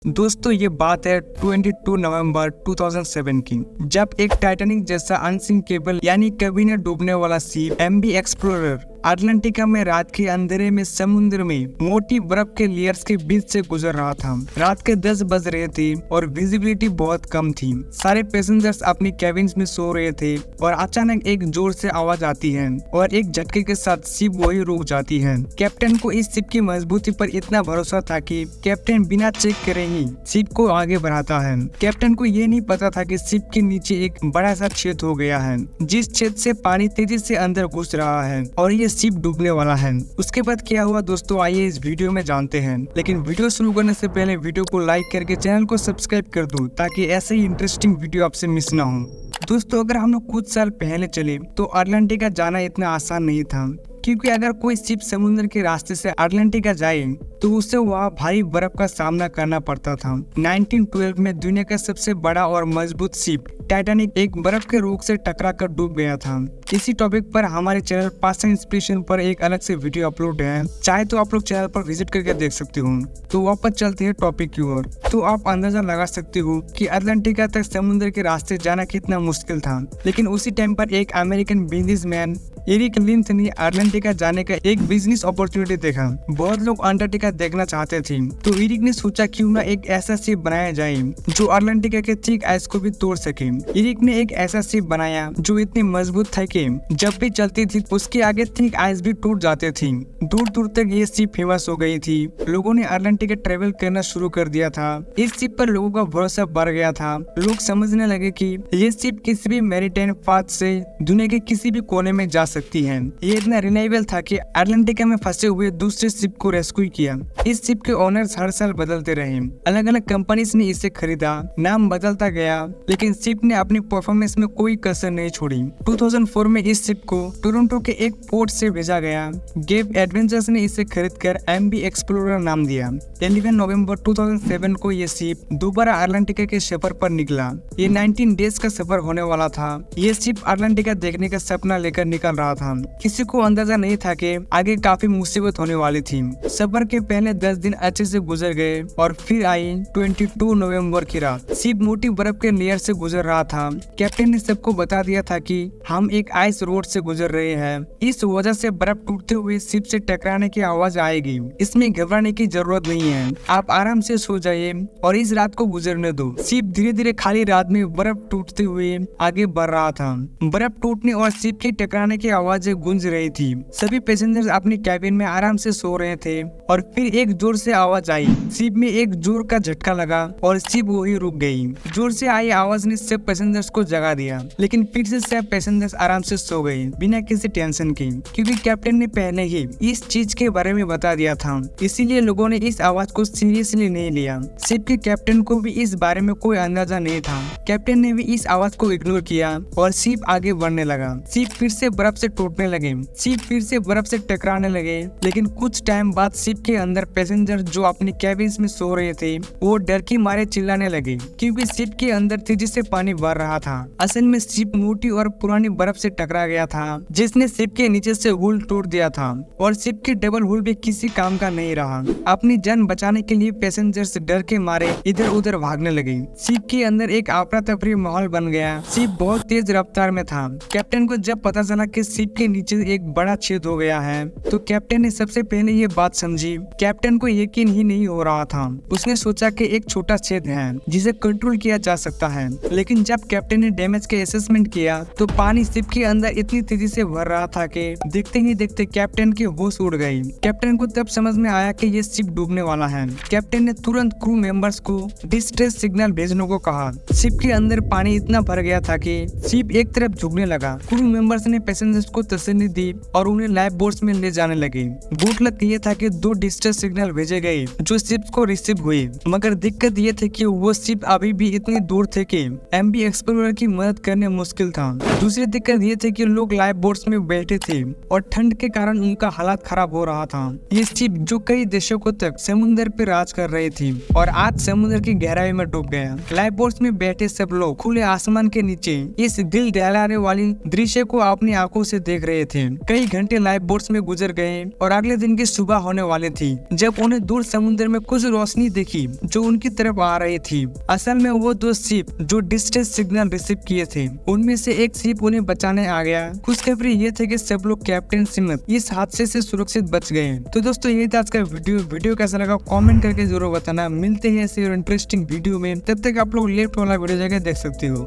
दोस्तों ये बात है 22 नवंबर 2007 की, जब एक टाइटैनिक जैसा अनसिंकेबल यानी कभी न डूबने वाला शिप एमवी एक्सप्लोरर अटलांटिका में रात के अंधेरे में समुद्र में मोटी बर्फ के लेयर्स के बीच से गुजर रहा था। रात के 10 बज रहे थे और विजिबिलिटी बहुत कम थी। सारे पैसेंजर्स अपनी केबिन्स में सो रहे थे और अचानक एक जोर से आवाज आती है और एक झटके के साथ शिप वही रुक जाती है। कैप्टन को इस शिप की मजबूती पर इतना भरोसा था कि कैप्टन बिना चेक करे ही शिप को आगे बढ़ाता है। कैप्टन को ये नहीं पता था कि शिप के नीचे एक बड़ा सा छेद हो गया है, जिस छेद से पानी तेजी से अंदर घुस रहा है और ये शिप डूबने वाला है। उसके बाद क्या हुआ दोस्तों, आइए इस वीडियो में जानते हैं। लेकिन वीडियो शुरू करने से पहले वीडियो को लाइक करके चैनल को सब्सक्राइब कर दो ताकि ऐसे ही इंटरेस्टिंग वीडियो आपसे मिस ना हो। दोस्तों अगर हम लोग कुछ साल पहले चले तो अटलांटिका जाना इतना आसान नहीं था, क्योंकि अगर कोई शिप समुद्र के रास्ते से अटलांटिका जाए तो उसे वहाँ भारी बर्फ का सामना करना पड़ता था। 1912 में दुनिया का सबसे बड़ा और मजबूत शिप टाइटैनिक एक बर्फ के रोक से टकरा कर डूब गया था। इसी टॉपिक पर हमारे चैनल पास्ता इंस्पिरेशन पर एक अलग से वीडियो अपलोड है, चाहे तो आप लोग चैनल पर विजिट करके देख सकते हो। तो वापस चलते हैं टॉपिक की ओर। तो आप अंदाजा लगा सकते हो कि अटलांटिका तक समुद्र के रास्ते जाना कितना मुश्किल था, लेकिन उसी टाइम पर एक अमेरिकन बिजनेसमैन एरिक लिंथ ने अटलांटिका जाने का एक बिजनेस अपॉर्चुनिटी देखा। बहुत लोग अंटार्कटिका देखना चाहते थे, तो एरिक ने सोचा क्यों ना एक ऐसा शिप बनाया जाए जो अटलांटिका के थिक आइस को भी तोड़ सके। एरिक ने एक ऐसा शिप बनाया जो इतनी मजबूत था कि जब भी चलती थी उसके आगे थिक आइस भी टूट जाते थे। दूर दूर तक ये शिप फेमस हो गई थी। लोगों ने अटलांटिका ट्रेवल करना शुरू कर दिया था। इस शिप पर लोगों का भरोसा बढ़ गया था। लोग समझने लगे कि ये शिप किसी भी मैरीटाइम पाथ से दुनिया के किसी भी कोने में जा सकती है। ये इतना रिलायबल था कि अटलांटिका में फंसे हुए दूसरे शिप को रेस्क्यू किया। इस शिप के ओनर्स हर साल बदलते रहे, अलग अलग कंपनीज ने इसे खरीदा, नाम बदलता गया, लेकिन शिप ने अपनी परफॉर्मेंस में कोई कसर नहीं छोड़ी। 2004 में इस शिप को टोरंटो के एक पोर्ट से भेजा गया। गेव एडवेंचर्स ने इसे खरीदकर एमवी एक्सप्लोरर नाम दिया। 11 नवंबर 2007 को ये शिप दोबारा अटलांटिका के सफर पर निकला। ये 19 डेज का सफर होने वाला था। ये शिप अटलांटिका देखने का सपना लेकर निकल रहा था। किसी को अंदाजा नहीं था कि आगे काफी मुसीबत होने वाली थी। सफर के पहले 10 दिन अच्छे से गुजर गए और फिर आई 22 नवंबर की रात। शिप मोटी बर्फ के लेयर से गुजर रहा था। कैप्टन ने सबको बता दिया था कि हम एक आइस रोड से गुजर रहे हैं। इस वजह से बर्फ टूटते हुए शिप से टकराने की आवाज आएगी। इसमें घबराने की जरूरत नहीं है, आप आराम से सो जाइए और इस रात को गुजरने दो। शिप धीरे धीरे खाली रात में बर्फ टूटते हुए आगे बढ़ रहा था। बर्फ टूटने और शिप के टकराने की आवाजें गूंज रही थी। सभी पैसेंजर्स अपनी कैबिन में आराम से सो रहे थे और फिर एक जोर से आवाज आई। शिप में एक जोर का झटका लगा और शिप वही रुक गई। जोर से आई आवाज ने सब पैसेंजर्स को जगा दिया, लेकिन फिर से सब पैसेंजर्स आराम से सो गए बिना किसी टेंशन के, क्योंकि कैप्टन ने पहले ही इस चीज के बारे में बता दिया था। इसीलिए लोगों ने इस आवाज को सीरियसली नहीं लिया। शिप के कैप्टन को भी इस बारे में कोई अंदाजा नहीं था। कैप्टन ने भी इस आवाज को इग्नोर किया और शिप आगे बढ़ने लगा। शिप फिर से बर्फ से टूटने लगे, शिप फिर से बर्फ से टकराने लगे। लेकिन कुछ टाइम बाद शिप के अंदर पैसेंजर जो अपनी कैबिन्स में सो रहे थे वो डर के मारे चिल्लाने लगे, क्योंकि शिप के अंदर तेजी से पानी बढ़ रहा था। असल में शिप मोटी और पुरानी बर्फ से टकरा गया था, जिसने शिप के नीचे से हुल तोड़ दिया था और शिप के डबल हुल भी किसी काम का नहीं रहा। अपनी जान बचाने के लिए पैसेंजर्स डर के मारे इधर उधर भागने लगे। शिप के अंदर एक अफरा तफरी माहौल बन गया। शिप बहुत तेज रफ्तार में था। कैप्टन को जब पता चला कि शिप के नीचे एक बड़ा छेद हो गया है तो कैप्टन ने सबसे पहले ये बात समझी। कैप्टन को यकीन ही नहीं हो रहा था। उसने सोचा कि एक छोटा छेद है जिसे कंट्रोल किया जा सकता है, लेकिन जब कैप्टन ने डैमेज के असेसमेंट किया तो पानी शिप के अंदर इतनी तेजी से भर रहा था कि देखते ही देखते कैप्टन की होश उड़ गई। कैप्टन को तब समझ में आया कि ये शिप डूबने वाला है। कैप्टन ने तुरंत क्रू मेंबर्स को डिस्ट्रेस सिग्नल भेजने को कहा। शिप के अंदर पानी इतना भर गया था कि शिप एक तरफ झुकने लगा। क्रू मेंबर्स ने पैसेंजर्स को तसल्ली दी और उन्हें लाइफ बोट्स में ले जाने लगे। गुड लक ये था कि 2 डिस्ट्रेस सिग्नल भेजे गए जो शिप को रिसीव हुए, मगर दिक्कत ये थी कि वो शिप अभी भी इतनी दूर थे कि एमवी एक्सप्लोरर की मदद करने मुश्किल था। दूसरी दिक्कत ये थी कि लोग लाइफ बोट्स में बैठे थे और ठंड के कारण उनका हालात खराब हो रहा था। ये शिप जो कई दशकों तक समुद्र पे राज कर रही थी और आज समुद्र की गहराई में डूब गया। लाइफ बोट्स में बैठे सब लोग खुले आसमान के नीचे इस दिल दहलाने वाली दृश्य को अपनी आंखों से देख रहे थे। कई घंटे लाइफ बोट्स में गुजर गए और अगले दिन की सुबह होने वाली थी जब उन्हें दूर समुद्र में कुछ रोशनी दिखी जो उनकी तरफ आ रही थी। असल में वो दो शिप जो डिस्ट्रेस सिग्नल रिसीव किए थे, उनमें से एक शिप उन्हें बचाने आ गया। खुशखबरी ये थे कि सब लोग कैप्टन स्मिथ इस हादसे से सुरक्षित बच गए। तो दोस्तों ये था आज का वीडियो कैसा लगा कमेंट करके जरूर बताना। मिलते हैं ऐसे और इंटरेस्टिंग वीडियो में, तब तक आप लोग लेफ्ट वाला वीडियो जाकर देख सकते हो।